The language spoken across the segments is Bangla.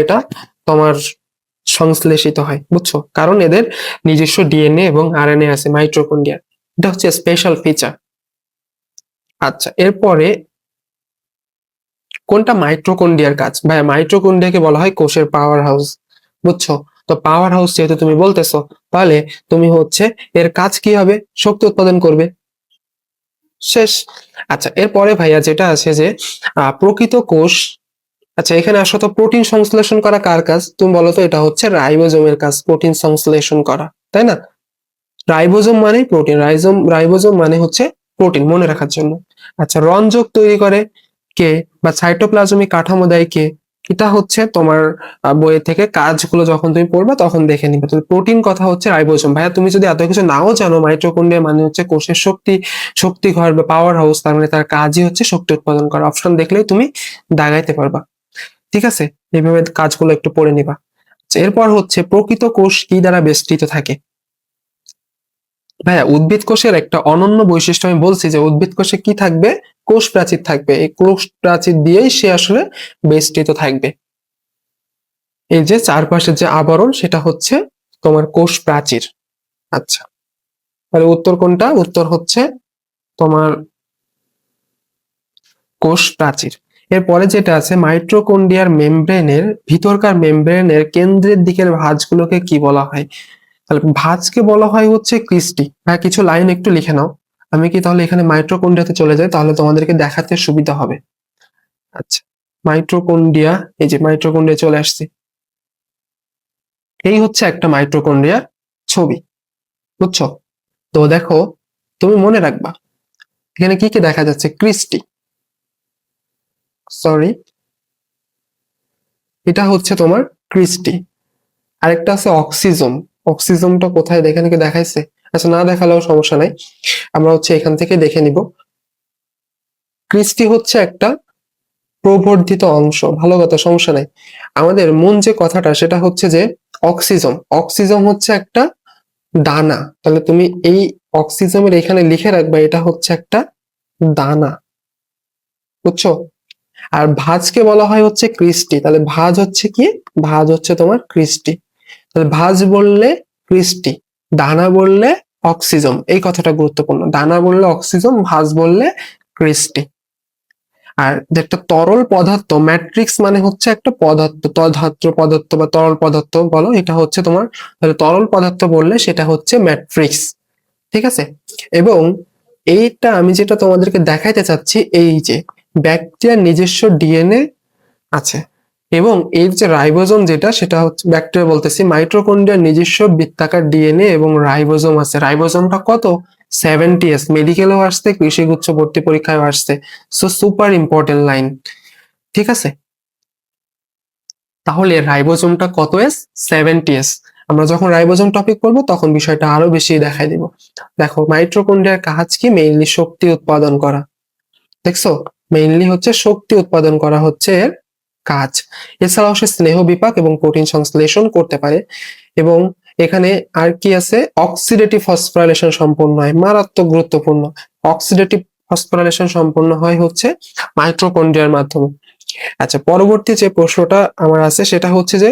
এটা তোমার সংশ্লেষিত হয়, বুঝছো? কারণ এদের নিজস্ব ডিএনএ এবং আরএনএ আছে মাইটোকন্ড্রিয়া। এটা হচ্ছে স্পেশাল ফিচার। আচ্ছা, এরপরে কোনটা মাইটোকন্ড্রিয়ার কাজ? ভাই মাইটোকন্ড্রিয়াকে বলা হয় কোষের পাওয়ার হাউস, বুঝছো? তো পাওয়ার হাউস যেহেতু তুমি বলতেছো, তাহলে তুমি হচ্ছে এর কাজ কি হবে? শক্তি উৎপাদন করবে, শেষ। আচ্ছা, এরপরে ভাইয়া যেটা আছে যে প্রকৃত কোষ, আচ্ছা এখানে আসো তো, প্রোটিন সংশ্লেষণ করা কার কাজ তুমি বলো তো? এটা হচ্ছে রাইবোজোমের কাজ, প্রোটিন সংশ্লেষণ করা, তাই না? রাইবোজোম মানে প্রোটিন, রাইবোজোম মানে হচ্ছে প্রোটিন, মনে রাখার জন্য। আচ্ছা, রঞ্জক তৈরি করে কে, বা সাইটোপ্লাজমিক কাঠামো দেয় কে? এটা হচ্ছে তোমার বইয়ে থেকে কাজগুলো যখন তুমি পড়বে তখন দেখে নিবে। তো প্রোটিন কথা হচ্ছে রাইবোজোম। ভাইয়া তুমি যদি এত কিছু নাও জানো, মাইটোকন্ড্রিয়া মানে হচ্ছে কোষের শক্তি ঘর বা পাওয়ার হাউস, তার মানে তার কাজই হচ্ছে শক্তি উৎপাদন করা। অপশন দেখলেই তুমি দাগাইতে পারবা, ঠিক আছে? এইভাবে কাজগুলো একটু পড়ে নিবা। আচ্ছা, এরপর হচ্ছে প্রকৃত কোষ কি দ্বারা বেষ্টিত থাকে? ভাইয়া উদ্ভিদ কোষের একটা অনন্য বৈশিষ্ট্য আমি বলছি যে উদ্ভিদ কোষে কি থাকবে? কোষ প্রাচীর থাকবে। এই কোষ প্রাচীর দিয়েই সে আসলে বেষ্টিত থাকবে। এই যে চারপাশের যে আবরণ, সেটা হচ্ছে তোমার কোষ প্রাচীর। আচ্ছা, তাহলে উত্তর কোনটা? উত্তর হচ্ছে তোমার কোষ প্রাচীর। এরপরে যেটা আছে, মাইটোকন্ড্রিয়ার মেমব্রেনের ভিতরকার মেমব্রেনের কেন্দ্রের দিকের ভাঁজগুলোকে কি বলা হয়? তাহলে ভাঁজকে বলা হয় হচ্ছে ক্রিস্টি। হ্যাঁ, কিছু লাইন একটু লিখে নাও। আমি কি তাহলে এখানে মাইটোকন্ড্রিয়াতে চলে যাই, তাহলে তোমাদেরকে দেখাতে সুবিধা হবে। আচ্ছা, মাইটোকন্ড্রিয়া, এই যে মাইটোকন্ড্রিয়া চলে আসছে। এই হচ্ছে একটা মাইটোকন্ড্রিয়ার ছবি, বুঝছো? তো দেখো, তুমি মনে রাখবা এখানে কি কি দেখা যাচ্ছে। ক্রিস্টি, সরি, এটা হচ্ছে তোমার ক্রিস্টি। আরেকটা আছে অক্সিজম। অক্সিজমটা কোথায়? এখানে কি দেখাইছে? আচ্ছা, না দেখালেও সমস্যা নাই, আমরা হচ্ছে এখান থেকে দেখে নিব। ক্রিস্টি হচ্ছে একটা প্রবর্ধিত অংশ, ভালো কথা, সমস্যা নাই। আমাদের মূল যে কথাটা সেটা হচ্ছে যে অক্সিজম, অক্সিজম হচ্ছে একটা দানা। তাহলে তুমি এই অক্সিজমের এখানে লিখে রাখবা এটা হচ্ছে একটা দানা, বুঝছো? আর ভাঁজকে বলা হয় হচ্ছে ক্রিস্টি। তাহলে ভাঁজ হচ্ছে কি? ভাঁজ হচ্ছে তোমার ক্রিস্টি। তাহলে ভাঁজ বললে ক্রিস্টি, দানা বললে অক্সিজম। এই কথাটা গুরুত্বপূর্ণ, দানা বললে অক্সিজম, ভাঁজ বললে ক্রিস্টি। আর যে একটা তরল পদার্থ, ম্যাট্রিক্স মানে হচ্ছে একটা পদার্থ, তদ্ধাত্র পদার্থ বা তরল পদার্থ বলো, এটা হচ্ছে তোমার, তাহলে তরল পদার্থ বললে সেটা হচ্ছে ম্যাট্রিক্স, ঠিক আছে? এবং এইটা আমি যেটা তোমাদেরকে দেখাইতে চাচ্ছি, এই যে ব্যাকটেরিয়ার নিজস্ব ডিএনএ আছে, এবং এর যে রাইবোজোম যেটা, সেটা হচ্ছে ব্যাকটেরিয়া বলতেছি, মাইটোকন্ড্রিয়ার নিজস্ব বৃত্তাকার ডিএনএ এবং রাইবোজোম আছে। রাইবোজোমটা কত? 70s, মেডিকেলেও আসছে, কৃষিগুচ্ছ ভর্তি পরীক্ষায় আসছে। সো সুপার ইম্পর্টেন্ট লাইন, ঠিক আছে? তাহলে রাইবোজোমটা কত এস? 70s। আমরা যখন রাইবোজোম টপিক করবো তখন বিষয়টা আরো বেশি দেখাই দিব। দেখো, মাইটোকন্ড্রিয়ার কাজ কি? মেইনলি শক্তি উৎপাদন করা, দেখছো? মেইনলি হচ্ছে শক্তি উৎপাদন করা হচ্ছে এর কাজ। এছাড়াও সে স্নেহ বিপাক এবং প্রোটিন সংশ্লেষণ করতে পারে। এবং এখানে আর কি আছে? অক্সিডেটিভ ফসফোরাইলেশন সম্পন্ন হয়, মারাত্মক গুরুত্বপূর্ণ। অক্সিডেটিভ ফসফোরাইলেশন সম্পন্ন হয় হচ্ছে মাইটোকন্ড্রিয়ার মাধ্যমে। আচ্ছা, পরবর্তী যে প্রশ্নটা আমার আছে সেটা হচ্ছে যে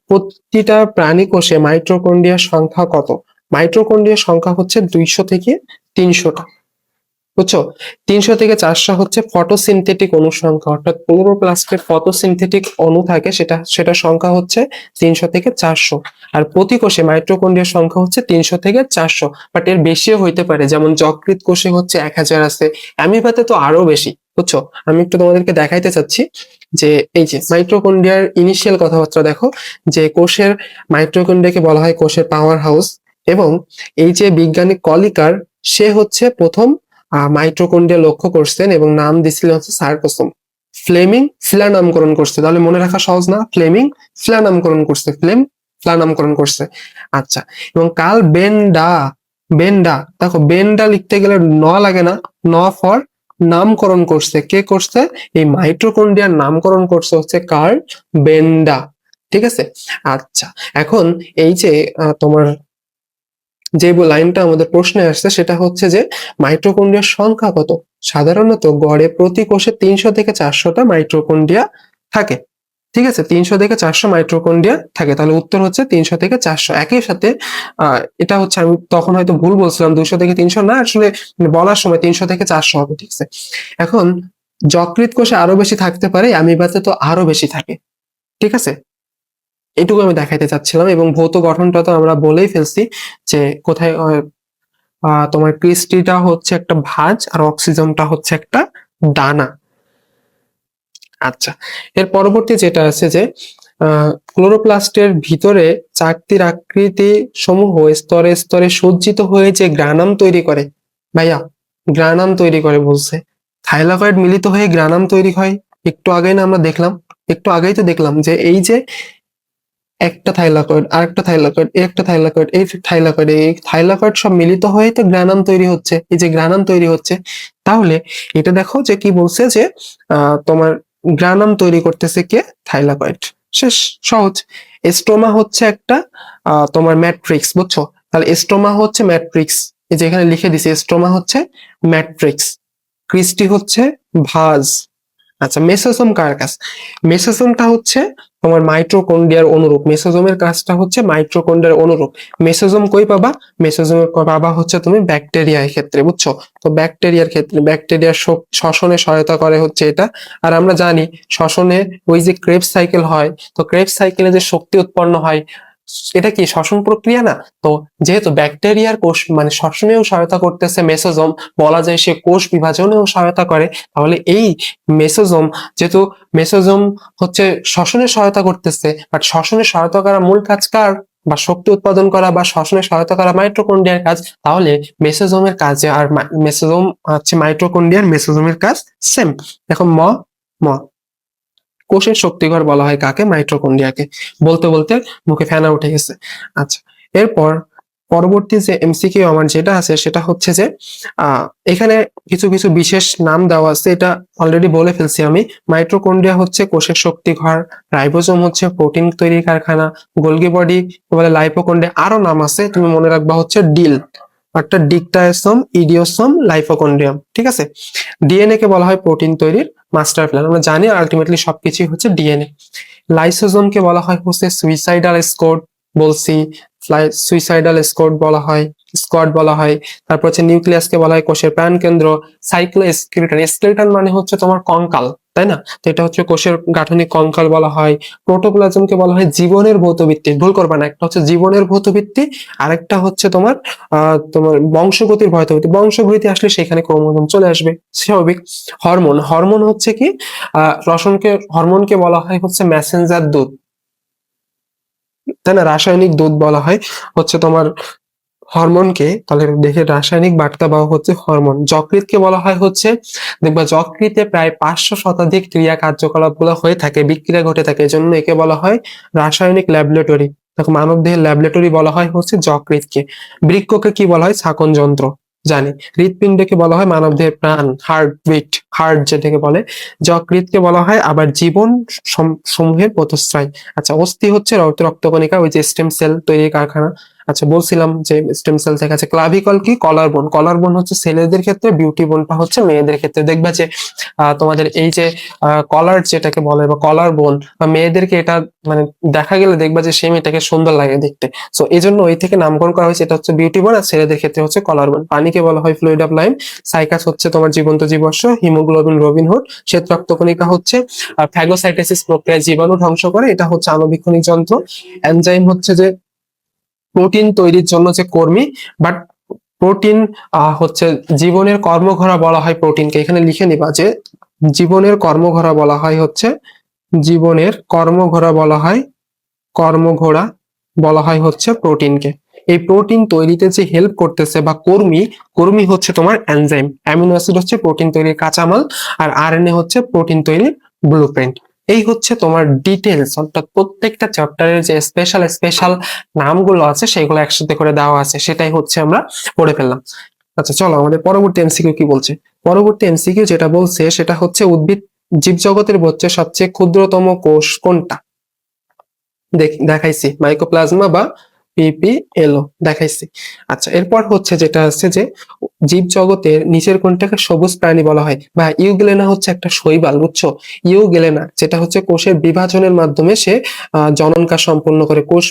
প্রতিটা প্রাণী কোষে মাইটোকন্ড্রিয়ার সংখ্যা কত? মাইটোকন্ড্রিয়ার সংখ্যা হচ্ছে 200 থেকে 300টা, বুঝছো? 300 থেকে 400 হচ্ছে ফটোসিনথেটিক অণুর সংখ্যা, অর্থাৎ ক্লোরোপ্লাস্টের ফটোসিনথেটিক অণু থাকে, সেটা সংখ্যা হচ্ছে 300 থেকে 400। আর প্রতি কোষে মাইটোকন্ড্রিয়ার সংখ্যা হচ্ছে 300 থেকে 400, বাট এর বেশিও হইতে পারে, যেমন যকৃৎ কোষে হচ্ছে 1000 আছে, অ্যামিবাতে তো আরো বেশি, বুঝছো? আমি একটু তোমাদেরকে দেখাইতে চাচ্ছি যে এই যে মাইটোকন্ড্রিয়ার ইনিশিয়াল কথাবার্তা দেখো, যে কোষের মাইটোকন্ড্রিয়াকে বলা হয় কোষের পাওয়ার হাউস। এবং এই যে বিজ্ঞানী কলিকার, সে হচ্ছে প্রথম মাইটোকন্ড্রিয়া লক্ষ্য করছেন এবং নাম দিছিলেন হচ্ছে সার্কোসোম। ফ্লেমিং ফ্লা নামকরণ করছে, তাহলে মনে রাখা সহজ না? ফ্লেমিং ফ্লা নামকরণ করছে, ফ্লা নামকরণ করছে। আচ্ছা, এবং কার্ল বেন্ডা, বেন্ডা, দেখো বেন্ডা লিখতে গেলে ন লাগে না? ন ফর নামকরণ করছে, কে করছে? এই মাইটোকন্ড্রিয়ার নামকরণ করছে হচ্ছে কার্ল বেন্ডা, ঠিক আছে? আচ্ছা, এখন এই যে তোমার যে লাইনটা আমাদের প্রশ্নে আসছে সেটা হচ্ছে যে মাইটোকন্ড্রিয়ার সংখ্যা কত? সাধারণত গড়ে প্রতি কোষে 300 থেকে 400টা মাইটোকন্ড্রিয়া থাকে। ঠিক আছে, 300 থেকে 400 মাইটোকন্ড্রিয়া থাকে। তাহলে উত্তর হচ্ছে 300 থেকে 400। একই সাথে এটা হচ্ছে, আমি তখন হয়তো ভুল বলছিলাম, 200 থেকে 300 না, আসলে বলার সময় 300 থেকে 400 হবে। ঠিক আছে, এখন যকৃৎ কোষে আরো বেশি থাকতে পারে, অ্যামিবাতে তো আরো বেশি থাকে। ঠিক আছে, এটুকু আমি দেখাইতে চাচ্ছিলাম। এবং ভৌত গঠনটা তো আমরা বলেই ফেলছি যে কোথায় তোমার ক্রিস্টিটা হচ্ছে একটা ভাঁজ আর অক্সিজমটা হচ্ছে একটা দানা। আচ্ছা, এর পরবর্তী যেটা আছে যে ক্লোরোপ্লাস্টের ভিতরে চাকতির আকৃতি সমূহ স্তরে স্তরে সজ্জিত হয়ে যে গ্রানাম তৈরি করে। ভাইয়া, গ্রানাম তৈরি করে বলছে, থাইলাকয়েড মিলিত হয়ে গ্রানাম তৈরি হয়। একটু আগেই না আমরা দেখলাম, একটু আগেই তো দেখলাম যে এই যে একটা থাইলাকয়েড, আরেকটা থাইলাকয়েড, একটা থাইলাকয়েড, এই থাইলাকয়েড সব মিলিত হয়ে তো গ্রানাম তৈরি হচ্ছে। এই যে গ্রানাম তৈরি হচ্ছে, তাহলে এটা দেখো যে কি বলছে যে তোমার গ্রানাম তৈরি করতেছে কে? থাইলাকয়েড। শেষ, সহজ। স্ট্রোমা হচ্ছে একটা তোমার ম্যাট্রিক্স, বুঝছো? তাহলে স্ট্রোমা হচ্ছে ম্যাট্রিক্স, এই যে এখানে লিখে দিছি, স্ট্রোমা হচ্ছে ম্যাট্রিক্স, ক্রিস্টি হচ্ছে ভাজ। আচ্ছা, মেসোসোম কার কাজ? মেসোসোমটা হচ্ছে তোমার মাইটোকন্ড্রিয়ার অনুরূপ। মেসোসোমের কাজটা হচ্ছে মাইটোকন্ড্রিয়ার অনুরূপ। মেসোসোম কই পাবা? মেসোসোমের পাবা হচ্ছে তুমি ব্যাকটেরিয়ার ক্ষেত্রে, বুঝছো? তো ব্যাকটেরিয়ার ক্ষেত্রে, ব্যাকটেরিয়ার শ্বসনে সহায়তা করে হচ্ছে এটা। আর আমরা জানি শ্বসনে ওই যে ক্রেবস সাইকেল হয়, তো ক্রেবস সাইকেলে যে শক্তি উৎপন্ন হয়, এটা কি শ্বসন প্রক্রিয়া না? তো যেহেতু ব্যাকটেরিয়ার কোষ মানে শ্বসনেও সহায়তা করতেছে মেসোসোম, বলা যায় সে কোষ বিভাজনেও সহায়তা করে। তাহলে এই মেসোসোম, যেহেতু মেসোসোম হচ্ছে শ্বসনে সহায়তা করতেছে, বাট শ্বসনে সহায়তা করা মূল কাজ কার? বা শক্তি উৎপাদন করা বা শ্বসনে সহায়তা করা মাইটোকন্ড্রিয়ার কাজ। তাহলে মেসোসোমের কাজে আর মেসোসোম হচ্ছে মাইটোকন্ড্রিয়ার মেসোসোমের কাজ সেম। এখন ম ম কোষের শক্তিঘর বলা হয় কাকে? মাইটোকন্ড্রিয়াকে। বলতে বলতে মুখে ফেনা উঠে গেছে। আচ্ছা, এরপর পরবর্তী যে এমসিকিউ আমার যেটা আছে সেটা হচ্ছে যে এখানে কিছু কিছু বিশেষ নাম দেওয়া আছে, এটা অলরেডি বলে ফেলছি আমি। মাইটোকন্ড্রিয়া হচ্ছে কোষের শক্তিঘর, রাইবোজোম হচ্ছে প্রোটিন তৈরির কারখানা, গোলগি বডি বলে লাইপোকন্ড্রিয়া, আরো নাম আছে, তুমি মনে রাখবা হচ্ছে ডিল, অর্থাৎ ডিকটায়োসোম, ইডিওসোম, লাইপোকন্ড্রিয়াম। ঠিক আছে, ডিএনএ কে বলা হয় প্রোটিন তৈরির মাস্টার প্ল্যান, আমরা জানি আলটিমেটলি সবকিছুই হচ্ছে ডিএনএ। লাইসোজোম কে বলা হয় হচ্ছে সুইসাইডাল স্কোয়াড, বলছি সুইসাইডাল স্কোয়াড বলা হয়, স্কোয়াড বলা হয়। তারপর হচ্ছে নিউক্লিয়াস কে বলা হয় কোষের প্রাণকেন্দ্র। সাইক্লোস্কেলিটন, স্কেলিটন মানে হচ্ছে তোমার কঙ্কাল, তাই না? তো এটা হচ্ছে কোষের গাঠনিক কঙ্কাল বলা হয়। প্রোটোপ্লাজম কে বলা হয় জীবনের ভৌত ভিত্তি, ভুল করবা না, একটা হচ্ছে জীবনের ভৌত ভিত্তি, আরেকটা হচ্ছে তোমার তোমার বংশগতির ভৌত ভিত্তি। বংশগতি আসলে সেখানে ক্রোমোজোম চলে আসবে, স্বাভাবিক। হরমোন, হরমোন হচ্ছে কি হরমোনকে বলা হয় হচ্ছে মেসেঞ্জার দূত, তাই না? রাসায়নিক দূত বলা হয় হচ্ছে তোমার হরমোনকে। তাহলে দেখে রাসায়নিক বার্তা বাহক হচ্ছে হরমোন। যকৃৎকে বলা হয় হচ্ছে, দেখবা যকৃতে প্রায় 500 শতাধিক ক্রিয়া কার্যকলাপ গুলো হয়ে থাকে, বিক্রিয়া ঘটে থাকে, এজন্য একে বলা হয় রাসায়নিক ল্যাবরেটরি। দেখো, মানব দেহের ল্যাবরেটরি বলা হয় হচ্ছে যকৃৎকে। বৃক্ককে কি বলা হয়? ছাকন যন্ত্র, জানি। হৃৎপিণ্ডকে বলা হয় মানব দেহের প্রাণ, হার্টবিট, হার্ট যেটাকে বলে। যকৃৎকে বলা হয় আবার জীবন সমূহের পথশ্রয়। আচ্ছা, অস্থি হচ্ছে রক্তকণিকা, ওই যে স্টেম সেল তৈরির কারখানা। আচ্ছা, বলছিলাম যে স্টেম সেল থেকে আছে। ক্লাভিকল কি? কলার বোন। কলার বোন হচ্ছে ছেলেদের ক্ষেত্রে, বিউটি বোনটা হচ্ছে মেয়েদের ক্ষেত্রে। দেখবা যে তোমাদের এই যে কলার যেটাকে বলে বা কলার বোন বা মেয়েদেরকে, এটা মানে দেখা গেলে দেখবা যে সেই মেয়েটাকে সুন্দর লাগে দেখতে। সো এই জন্য ওই থেকে নামকরণ করা হয়েছে, এটা হচ্ছে বিউটি বোন, আর ছেলেদের ক্ষেত্রে হচ্ছে কলার বোন। পানিকে বলা হয় ফ্লুইড অফ লাইফ। সাইকাস হচ্ছে তোমার জীবন্ত জীবাশ্ম। Haemoglobin Robin Hood. শ্বেত রক্তকণিকা হচ্ছে ফ্যাগোসাইটোসিস প্রক্রিয়ায় জীবাণু ধ্বংস করে, এটা হচ্ছে আণুবীক্ষণিক যন্ত্র। এনজাইম হচ্ছে যে প্রোটিন তৈরির জন্য যে কর্মী, বাট প্রোটিন হচ্ছে জীবনের কর্মঘোড়া বলা হয় প্রোটিনকে। এখানে লিখে নিবা যে জীবনের কর্মঘোড়া বলা হয় হচ্ছে, জীবনের কর্মঘোড়া বলা হয়, কর্মঘোড়া বলা হয় হচ্ছে প্রোটিনকে। এই প্রোটিন তৈরিতে যে হেল্প করতেছে বা কর্মী, কর্মী হচ্ছে তোমার এনজাইম। অ্যামিনো অ্যাসিড হচ্ছে প্রোটিন তৈরির কাঁচামাল, আর আরএনএ হচ্ছে প্রোটিন তৈরির ব্লুপ্রিন্ট। এই হচ্ছে তোমার ডিটেলস, অর্থাৎ প্রত্যেকটা চ্যাপ্টারের যে স্পেশাল স্পেশাল নামগুলো আছে সেগুলো একসাথে করে দেওয়া আছে, সেটাই হচ্ছে আমরা পড়ে ফেললাম। আচ্ছা, চলো আমাদের পরবর্তী এমসিকিউ কি বলছে। পরবর্তী এমসিকিউ যেটা বলছে সেটা হচ্ছে উদ্ভিদ জীবজগতের মধ্যে সবচেয়ে ক্ষুদ্রতম কোষ কোনটা? দেখাইছি, মাইকোপ্লাজমা বা PPLO দেখাইছি। আচ্ছা, এরপর হচ্ছে যেটা আছে যে জীব জগতের নিচের কোনটাকে সবুজ প্রাণী বলা হয়, বা ইউগ্লেনা হচ্ছে একটা শৈবাল, বুঝছো? ইউগ্লেনা যেটা হচ্ছে কোষের বিভাজনের মাধ্যমে সে জনন কাজ সম্পন্ন করে, কোষ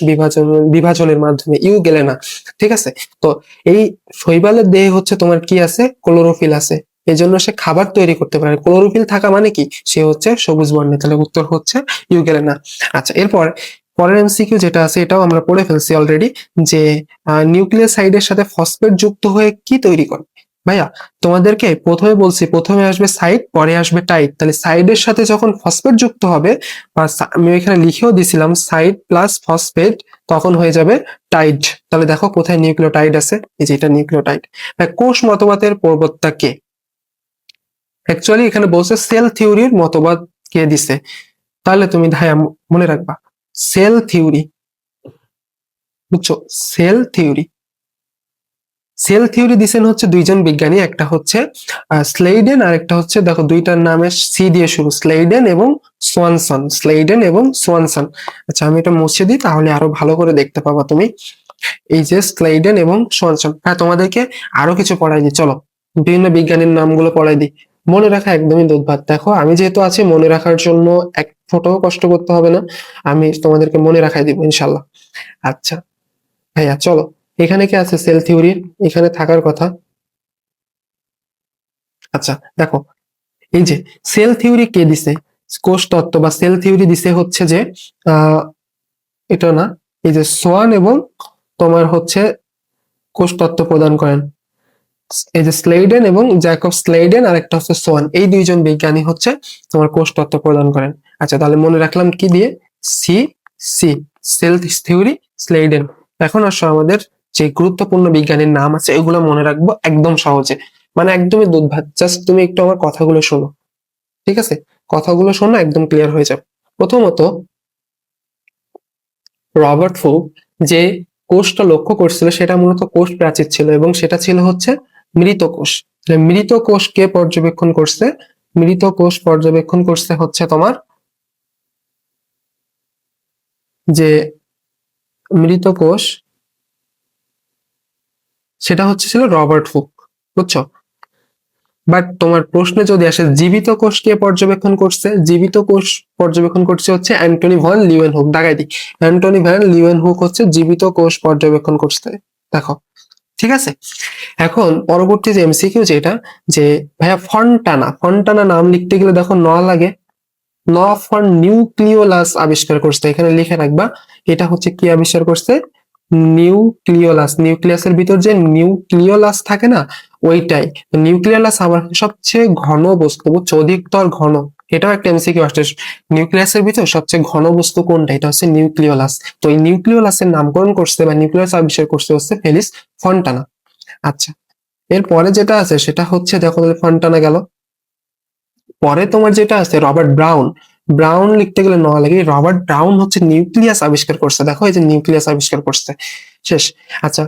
বিভাজনের মাধ্যমে, ইউগ্লেনা। ঠিক আছে? তো এই শৈবালের দেহে হচ্ছে তোমার কি আছে, ক্লোরোফিল আছে, এই জন্য সে খাবার তৈরি করতে পারে। ক্লোরোফিল থাকা মানে কি, সে হচ্ছে সবুজ বর্ণের। তাহলে উত্তর হচ্ছে ইউগ্লেনা। আচ্ছা, এরপর পরের এমসিকিউ যেটা আছে এটাও আমরা পড়ে ফেলছি অলরেডি, যে নিউক্লিওসাইডের সাথে ফসফেট যুক্ত হয়ে কি তৈরি করে। ভাইয়া, তোমাদেরকে প্রথমে বলছি, প্রথমে আসবে সাইড, পরে আসবে টাইড। তাহলে সাইডের সাথে যখন ফসফেট যুক্ত হবে, বা আমি এখানে লিখেও দিছিলাম সাইড প্লাস ফসফেট, তখন হয়ে যাবে টাইড। তাহলে দেখো কোথায় নিউক্লিওটাইড আছে, এই যে এটা নিউক্লিওটাইড। কোষ মতবাদের প্রবক্তা কে? অ্যাকচুয়ালি এখানে বলছে সেল থিওরির মতবাদ কে দিছে। তাহলে তুমি ভাইয়া মনে রাখবা সেল থিওরি, বুঝছো? সেল থিওরি, সেল থিওরি দিছেন হচ্ছে দুইজন বিজ্ঞানী, একটা হচ্ছে স্লেইডেন, আর একটা হচ্ছে দেখো দুইটার নামে সি দিয়ে শুরু, স্লেইডেন এবং সোয়ানসন, স্লেইডেন এবং সোয়ানসন। আচ্ছা, আমি এটা মুছে দিই তাহলে আরো ভালো করে দেখতে পাবা তুমি। এই যে স্লেইডেন এবং সোয়ানসন। হ্যাঁ, তোমাদেরকে আরো কিছু পড়াই দিই, চলো বিভিন্ন বিজ্ঞানীর নামগুলো পড়াই দিই। মনে রাখা একদমই দুর্ভাত। দেখো আমি যেহেতু আছি, মনে রাখার জন্য এক ফোঁটাও কষ্ট করতে হবে না, আমি তোমাদেরকে মনে রাখাই দিব ইনশাল্লাহ। আচ্ছা ভাইয়া চলো, এখানে কি আছে সেল থিওরির, এখানে থাকার কথা। আচ্ছা দেখো, এই যে সেল থিওরি কে দিছে, কোষ তত্ত্ব বা সেল থিওরি দিছে হচ্ছে যে আহ এটা না, এই যে সোয়ান এবং তোমার হচ্ছে কোষ তত্ত্ব প্রদান করেন, এই যে স্লেইডেন এবং জ্যাকব স্লেইডেন, আর একটা হচ্ছে সোয়ান, এই দুইজন বিজ্ঞানী হচ্ছে তোমার কোষ তত্ত্ব প্রদান করেন। আচ্ছা, তাহলে মনে রাখলাম কি দিয়ে, সি, সি, সেল থিওরি, স্লেইডেন। এখন আসো আমাদের যে গুরুত্বপূর্ণ বিজ্ঞানীর নাম আছে এগুলো মনে রাখবো একদম সহজে, মানে একদমই দুর্ভাত। জাস্ট তুমি একটু আমার কথাগুলো শোনো, ঠিক আছে? কথাগুলো শোনো, একদম ক্লিয়ার হয়ে যাবে। প্রথমত, রবার্ট ফুক যে কোষটা লক্ষ্য করছিল সেটা মূলত কোষ প্রাচীর ছিল, এবং সেটা ছিল হচ্ছে মৃত কোষ। মৃত কোষ কে পর্যবেক্ষণ করছে? মৃত কোষ পর্যবেক্ষণ করছে হচ্ছে তোমার যে মৃত কোষ, সেটা হচ্ছে ছিল রবার্ট ফুক, বুঝছো? বাট তোমার প্রশ্নে যদি আসে জীবিত কোষ কে পর্যবেক্ষণ করছে, জীবিত কোষ পর্যবেক্ষণ করছে হচ্ছে অ্যান্টনি ভন লিউয়েনহুক। দাগাই দিই, অ্যান্টনি ভ্যান লিউয়েনহুক হচ্ছে জীবিত কোষ পর্যবেক্ষণ করছে। দেখো, ঠিক আছে? এখন পরবর্তী যে এমসিকিউ যেটা, যে ভাইয়া ফন্টানা, ফন্টানা নাম লিখতে গেলে দেখো ন লাগে, ন ফর নিউক্লিওলাস আবিষ্কার করছে, এখানে লিখে রাখবা এটা হচ্ছে কি আবিষ্কার করছে, নিউক্লিওলাস। নিউক্লিয়াসের ভিতর যে নিউক্লিওলাস থাকে না, ওইটাই। নিউক্লিওলাস আমার সবচেয়ে ঘন বস্তু, বুঝছো? অধিকতর ঘন। এটাও একটা এমসিকিউ আসছে, নিউক্লিয়াসের ভিতর সবচেয়ে ঘন বস্তু কোনটা, এটা হচ্ছে নিউক্লিওলাস। তো এই নিউক্লিওলাসের নামকরণ করছে বা নিউক্লিয়াস আবিষ্কার করছে হচ্ছে ফেলিস ফন্টানা। আচ্ছা, এরপরে যেটা আছে সেটা হচ্ছে দেখো, ফন্টানা গেল, পরে তোমার যেটা আছে রবার্ট ব্রাউন। ব্রাউন লিখতে গেলে ন লাগে, রবার্ট ব্রাউন হচ্ছে নিউক্লিয়াস আবিষ্কার করছে। দেখো এই যে নিউক্লিয়াস আবিষ্কার করছে, শেষ। আচ্ছা,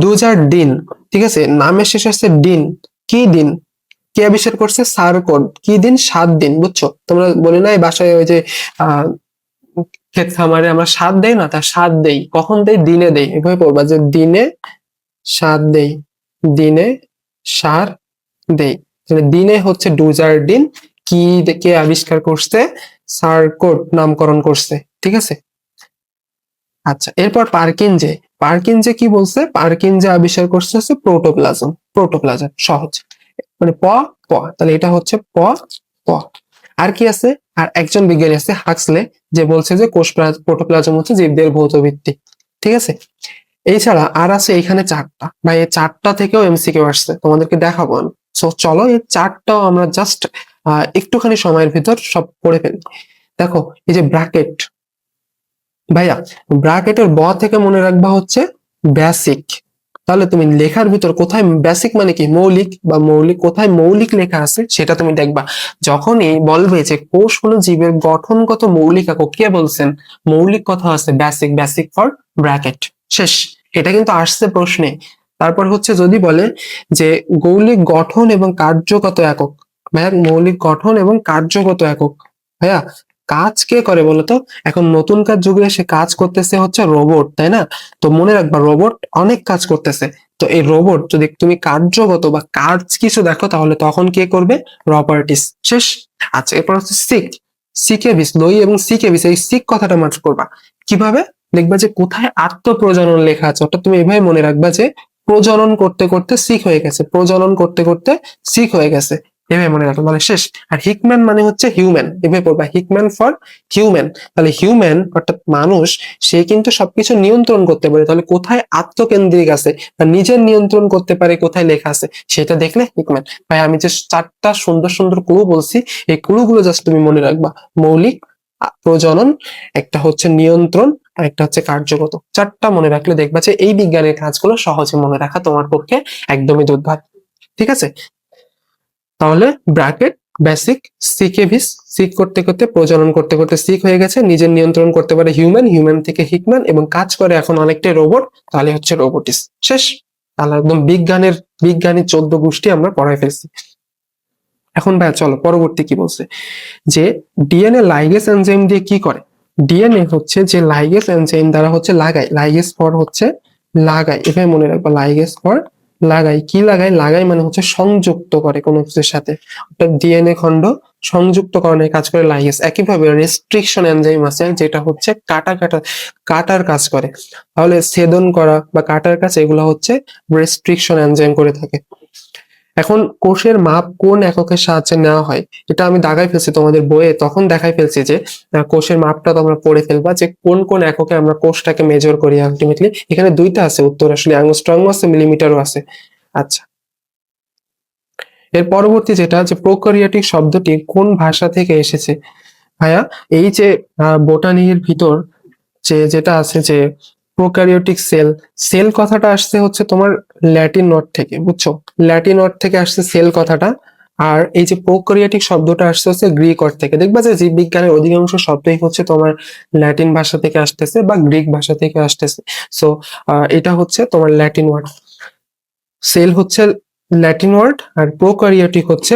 ডুজার ডিন, ঠিক আছে, নামের শেষে আছে ডিন। কি দিন, কে আবিষ্কার করছে? সার্কোড। কি দিন? 7 দিন, বুঝছো? তোমরা বলি না এই বাসায় ওই যে আহ ক্ষেত খামারে আমরা সাত দেই না, তার 7 দেই, কখন দেই? দিনে দেই। এভাবে পড়বা যে দিনে 7 দেই, দিনে সার দেই। তাহলে দিনে হচ্ছে ডুজার ডিন। কি কে আবিষ্কার করছে? সার্কোট নামকরণ করছে, ঠিক আছে? আচ্ছা, এরপর পার্কিনজে, পার্কিনজে কি বলছে? পার্কিনজে আবিষ্কার করছে হচ্ছে প্রোটোপ্লাজম। প্রোটোপ্লাজম সহজ, মানে প, প, তাহলে এটা হচ্ছে প, প। আর কি আছে? আর একজন বিজ্ঞানী আছে হাক্সলে, যে বলছে যে কোষ প্রোটোপ্লাজম হচ্ছে জীবদের ভৌত ভিত্তি, ঠিক আছে? এছাড়া আর আছে এখানে 4টা, বা এই 4টা থেকেও এমসিকিউ আসছে, তোমাদেরকে দেখাবো আমি। সো চলো এই 4টাও আমরা জাস্ট একটুখানি সময়ের ভিতর সব পড়ে ফেলি। দেখো, এই যে ব্র্যাকেট, ভাইয়া ব্র্যাকেটের ব থেকে মনে রাখবা হচ্ছে বেসিক। তাহলে তুমি লেখার ভিতর কোথায় বেসিক মানে কি মৌলিক, বা মৌলিক কোথায় মৌলিক লেখা আছে সেটা তুমি দেখবা। যখনই বলবে যে কোষ হলো জীবের গঠনগত মৌলিক একক, কে বলছেন? মৌলিক কথা আছে বেসিক, বেসিক ফর ব্র্যাকেট, শেষ। এটা কিন্তু আসছে প্রশ্নে। তারপর হচ্ছে যদি বলে যে মৌলিক গঠন এবং কার্যগত একক, ভাইয়া মৌলিক গঠন এবং কার্যগত একক, ভাইয়া কাজ কে করে বলতো? এখন নতুনকার যুগে এসে কাজ করতেছে হচ্ছে রোবট, তাই না? তো মনে রাখবা রোবট অনেক কাজ করতেছে। তো এই রোবট যদি তুমি কার্যগত বা কাজ কিছু দেখো তাহলে তখন কে করবে? রবার্টিস। শেষ। আচ্ছা, এরপর হচ্ছে সিক। সিকেভিস, দই এবং সিকেভিস, এই সিক কথাটা মার্ক করবা কিভাবে? দেখবা যে কোথায় আত্মপ্রজনন লেখা আছে, অর্থাৎ তুমি এভাবে মনে রাখবা যে প্রজনন করতে করতে সিক হয়ে গেছে, প্রজনন করতে করতে সিক হয়ে গেছে, এভাবে মনে রাখো মানে শেষ। আর হিকম্যান মানে হচ্ছে হিউম্যান, এভাবে পড়বা হিকম্যান ফর হিউম্যান। তাহলে হিউম্যান অর্থাৎ মানুষ, সে কিন্তু সবকিছু নিয়ন্ত্রণ করতে পারে, তাহলে কোথায় আত্মকেন্দ্রিক আছে বা নিজের নিয়ন্ত্রণ করতে পারে কোথায় লেখা আছে সেটা দেখলে হিকম্যান। ভাই আমি যে চারটা সুন্দর সুন্দর ক্লু বলছি, এই ক্লু গুলো জাস্ট তুমি মনে রাখবা। মৌলিক, প্রজনন, একটা হচ্ছে নিয়ন্ত্রণ, আর একটা হচ্ছে কার্যগত। চারটা মনে রাখলে দেখবা যে এই বিজ্ঞানের কাজগুলো সহজে মনে রাখা তোমার পক্ষে একদমই দুর্ভাগ। ঠিক আছে, তাহলে ব্র্যাকেট বেসিক, সিকেভিস, সিক করতে করতে প্রজনন করতে করতে সিক হয়ে গেছে, নিজের নিয়ন্ত্রণ করতে পারে হিউম্যান, হিউম্যান থেকে হিকম্যান, এবং কাজ করে এখন অনেকটাই রোবট, তাহলে হচ্ছে রোবোটিস। শেষ। তাহলে একদম বিজ্ঞানী 14 গোষ্ঠী আমরা পড়াই ফেলছি। এখন ভাই চলো পরবর্তী কি বলছে, যে ডিএনএ লাইগেস এনজাইম দিয়ে কি করে। ডিএনএ হচ্ছে যে লাইগেস এনজাইম দ্বারা হচ্ছে লাগাই, লাইগেস ফর হচ্ছে লাগাই, এভাবে মনে রাখবা লাইগেস ফর লাগাই। কি লাগাই? লাগাই মানে হচ্ছে সংযুক্ত করে কোনো কিছুর সাথে, অর্থাৎ ডিএনএ খন্ড সংযুক্তকরণের কাজ করে লাইগেস। একইভাবে রেস্ট্রিকশন এনজাইম আছে যেটা হচ্ছে কাটার কাজ করে, তাহলে ছেদন করা বা কাটার কাজ এগুলো হচ্ছে রেস্ট্রিকশন এনজাইম করে থাকে। এখন কোষের মাপ কোন এককের সাহায্যে নেওয়া হয়, এটা আমি দাগাই ফেলছি তোমাদের বইয়ে, তখন দেখাই ফেলছি যে কোষের মাপটা তোমরা পড়ে ফেলবা যে কোন কোন এককে আমরা কোষটাকে মেজার করি আলটিমেটলি। এখানে দুইটা আছে উত্তর, আসলে অ্যাংস্ট্রম আছে, মিলিমিটারও আছে। আচ্ছা, এর পরবর্তী যেটা, যে প্রোক্যারিওটিক শব্দটি কোন ভাষা থেকে এসেছে। ভাইয়া এই যে বোটানির ভিতর যেটা আছে যে প্রোক্যারিওটিক সেল, সেল কথাটা আসছে হচ্ছে তোমার ল্যাটিন ওয়ার্ড থেকে, বুঝছো? ল্যাটিন ওয়ার্ড থেকে আসছে সেল কথাটা। আর এই যে প্রোক্যারিওটিক শব্দটা আসছে হচ্ছে গ্রিক ওয়ার্ড থেকে। দেখবা যে জীববিজ্ঞানের অধিকাংশ শব্দই হচ্ছে তোমার ল্যাটিন ভাষা থেকে আসতেছে বা গ্রিক ভাষা থেকে আসতেছে। সো এটা হচ্ছে তোমার ল্যাটিন ওয়ার্ড। সেল হচ্ছে ল্যাটিন ওয়ার্ড আর প্রোক্যারিওটিক হচ্ছে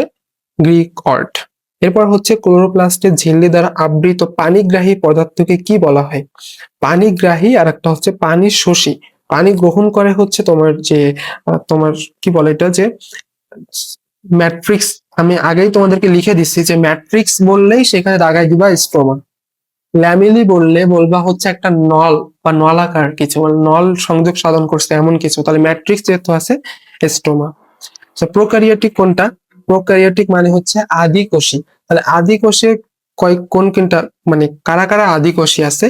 গ্রিক ওয়ার্ড। এরপর হচ্ছে ক্লোরোপ্লাস্টের ঝিল্লি দ্বারা আবৃত পানিগ্রাহী পদার্থকে কি বলা হয়। পানিগ্রাহী আর একটা হচ্ছে পানি শোষী। পানি গ্রহণ করে হচ্ছে তোমার যে তোমার কি বলে এটা, যে ম্যাট্রিক্স। আমি আগেই তোমাদেরকে লিখে দিচ্ছি যে ম্যাট্রিক্স বললেই সেখানে দাগাই দিবা স্ট্রোমা। ল্যামেলি বললে বলবা হচ্ছে একটা নল বা নলাকার কিছু, মানে নল সংযোগ সাধন করছে এমন কিছু, তাহলে ম্যাট্রিক্স যেহেতু আছে স্ট্রোমা। প্রোক্যারিওটিক কোনটা? প্রোক্যারিওটিক মানে হচ্ছে আদি কোষী। তাহলে আদি কোষে কোন কোনটা, মানে কারা কারা আদি কোষী আছে,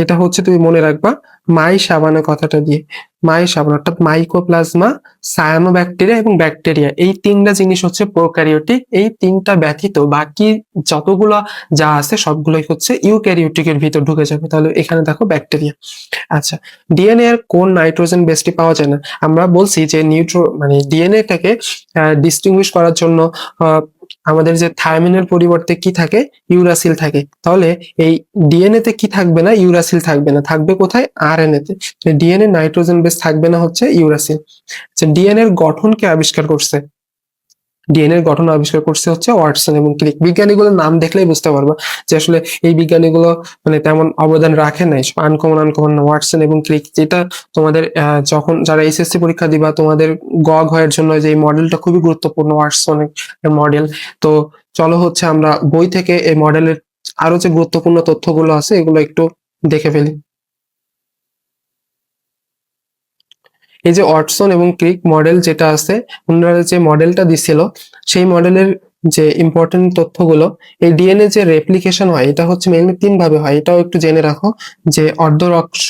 এটা হচ্ছে তুমি মনে রাখবা মাই সাবানা কথাটা দিয়ে। মাই সাবানা অর্থাৎ মাইকোপ্লাজমা, সায়ানোব্যাকটেরিয়া এবং ব্যাকটেরিয়া, এই তিনটা জিনিস হচ্ছে প্রোক্যারিওটিক। এই তিনটা ব্যতীত বাকি যতগুলো যা আছে সবগুলোই হচ্ছে ইউক্যারিওটিকের ভিতর ঢুকে যাবে। তাহলে এখানে দেখো ব্যাকটেরিয়া। আচ্ছা, ডিএনএ এর কোন নাইট্রোজেন বেসটি পাওয়া যায় না। আমরা বলছি যে মানে ডিএনএ টাকে ডিস্টিংগুইশ করার জন্য আমাদের যে থায়ামিনের পরিবর্তে কি থাকে? ইউরাসিল থাকে। তাহলে এই ডিএনএ তে কি থাকবে না? ইউরাসিল থাকবে না, থাকবে কোথায়? আরএনএ তে। ডিএনএ নাইট্রোজেন বেস থাকবে না হচ্ছে ইউরাসিল। আচ্ছা, ডিএনএ এর গঠন কে আবিষ্কার করছে? ডিএনএ এর গঠন আবিষ্কার করছে হচ্ছে ওয়াটসন এবং ক্রিক। বিজ্ঞানীগুলোর নাম দেখলেই বুঝতে পারবা যে আসলে এই বিজ্ঞানীগুলো মানে তেমন অবদান রাখে নাই, আনকমন ওয়াটসন এবং ক্রিক। যেটা তোমাদের যখন যারা এইচএসসি পরীক্ষা দিবা তোমাদের ঘয়ের জন্য যে এই মডেলটা খুবই গুরুত্বপূর্ণ, ওয়াটসন মডেল। তো চলো হচ্ছে আমরা বই থেকে এই মডেলের আরো যে গুরুত্বপূর্ণ তথ্যগুলো আছে এগুলো একটু দেখে ফেলি। এই যে ওয়াটসন এবং ক্রিক মডেল যেটা আছে, ওনারা যে মডেলটা দিছিল সেই মডেলের যে ইম্পর্টেন্ট তথ্যগুলো, এই ডিএনএ যে রেপ্লিকেশন হয় এটা হচ্ছে মেইনলি 3 ভাবে হয়, এটাও একটু জেনে রাখো। যে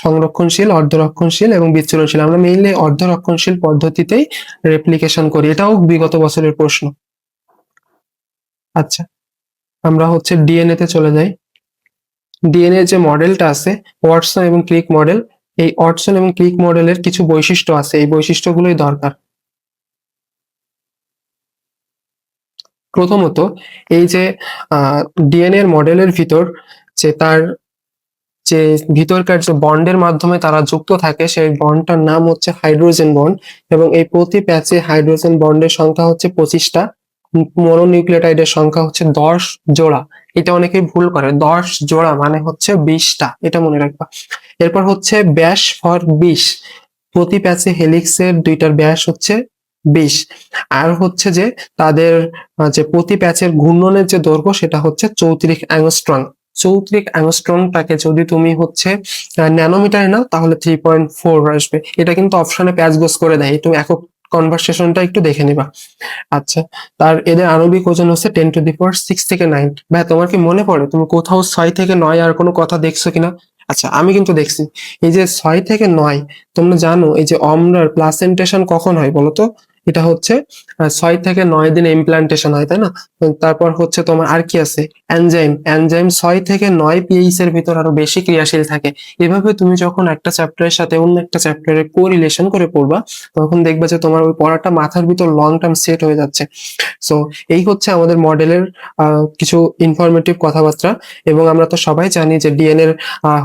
সংরক্ষণশীল, অর্ধরক্ষণশীল এবং বিচ্ছুরণশীল। আমরা মেইনলি অর্ধরক্ষণশীল পদ্ধতিতেই রেপ্লিকেশন করি, এটাও বিগত বছরের প্রশ্ন। আচ্ছা, আমরা হচ্ছে ডিএনএ তে চলে যাই। ডিএনএ যে মডেলটা আছে ওয়াটসন এবং ক্রিক মডেল, এই ওয়াটসন এবং ক্রিক মডেলের কিছু বৈশিষ্ট্য আছে, এই বৈশিষ্ট্যগুলোই দরকার। প্রথমত এই যে ডিএনএ এর মডেলের ভিতর যে তার যে ভিতরকার যে বন্ডের মাধ্যমে তারা যুক্ত থাকে সেই বন্ডটার নাম হচ্ছে হাইড্রোজেন বন্ড, এবং এই প্রতি প্যাচে হাইড্রোজেন বন্ডের সংখ্যা হচ্ছে 25টা। মনোনিউক্লিওটাইডের সংখ্যা হচ্ছে 10 জোড়া। এটা অনেকেই ভুল করে, 10 জোড়া মানে হচ্ছে 20টা, এটা মনে রাখবা। এরপর হচ্ছে ব্যাস ফর 20, প্রতি প্যাচে হেলিক্সের দুইটার ব্যাস হচ্ছে 20। আর হচ্ছে যে তাদের যে প্রতি প্যাচের ঘূর্ণনের যে দৈর্ঘ্য সেটা হচ্ছে 34 অ্যাংস্ট্রম। 34 অ্যাংস্ট্রমটাকে যদি তুমি হচ্ছে ন্যানোমিটারে নাও তাহলে 3.4 আসবে। এটা কিন্তু অপশনে প্যাচ গোজ করে দেয়, তুমি একক কনভার্সেশনটা একটু দেখে নিবা। আচ্ছা, তার এদের আণবিক ওজন হচ্ছে 10⁶ থেকে 9। ভাই তোমার কি মনে পড়ে তুমি কোথাও 6 থেকে 9 আর কোনো কথা দেখছো কিনা? আচ্ছা, আমি কিন্তু দেখছি। এই যে 6 থেকে 9, তোমরা জানো এই যে অম্লার প্লাসেন্টেশন কখন হয় বলো তো? এটা হচ্ছে 6 থেকে 9 দিনে ইমপ্লান্টেশন হয়, তাই না? তারপর হচ্ছে তোমার আর কি আছে, এনজাইম 6 থেকে 9 পিএইচ এর ভিতর আরো বেশি ক্রিয়াশীল থাকে। এভাবে তুমি যখন একটা চ্যাপ্টারের সাথে অন্য একটা চ্যাপ্টারে কোরিলেশন করে পড়বা, তখন দেখবা যে তোমার ওই পড়াটা মাথার ভিতর লং টার্ম সেট হয়ে যাচ্ছে। সো এই হচ্ছে আমাদের মডেলের কিছু ইনফরমেটিভ কথাবার্তা। এবং আমরা তো সবাই জানি যে ডিএনএ এর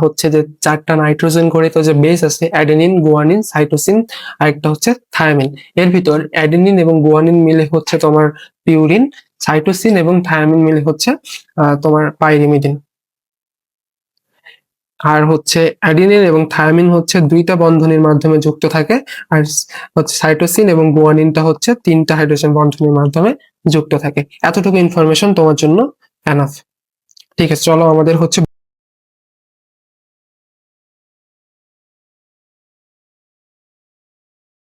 হচ্ছে যে 4টা নাইট্রোজেন গঠিত যে বেস আছে, অ্যাডেনিন, গুয়ানিন, সাইটোসিন আর একটা হচ্ছে থায়ামিন। এর ভিতর অ্যাডেনিন এবং গুয়ানিন মিলে হচ্ছে তোমার পিউরিন, সাইটোসিন এবং থায়ামিন মিলে হচ্ছে তোমার পাইরিমিডিন। আর হচ্ছে অ্যাডিনিন এবং থায়ামিন হচ্ছে 2টা বন্ধনের মাধ্যমে যুক্ত থাকে, আর হচ্ছে সাইটোসিন এবং গুয়ানিনটা হচ্ছে 3টা হাইড্রোজেন বন্ধনের মাধ্যমে যুক্ত থাকে। এতটুকু ইনফরমেশন তোমার জন্য এনাফ। ঠিক আছে, চলো আমাদের হচ্ছে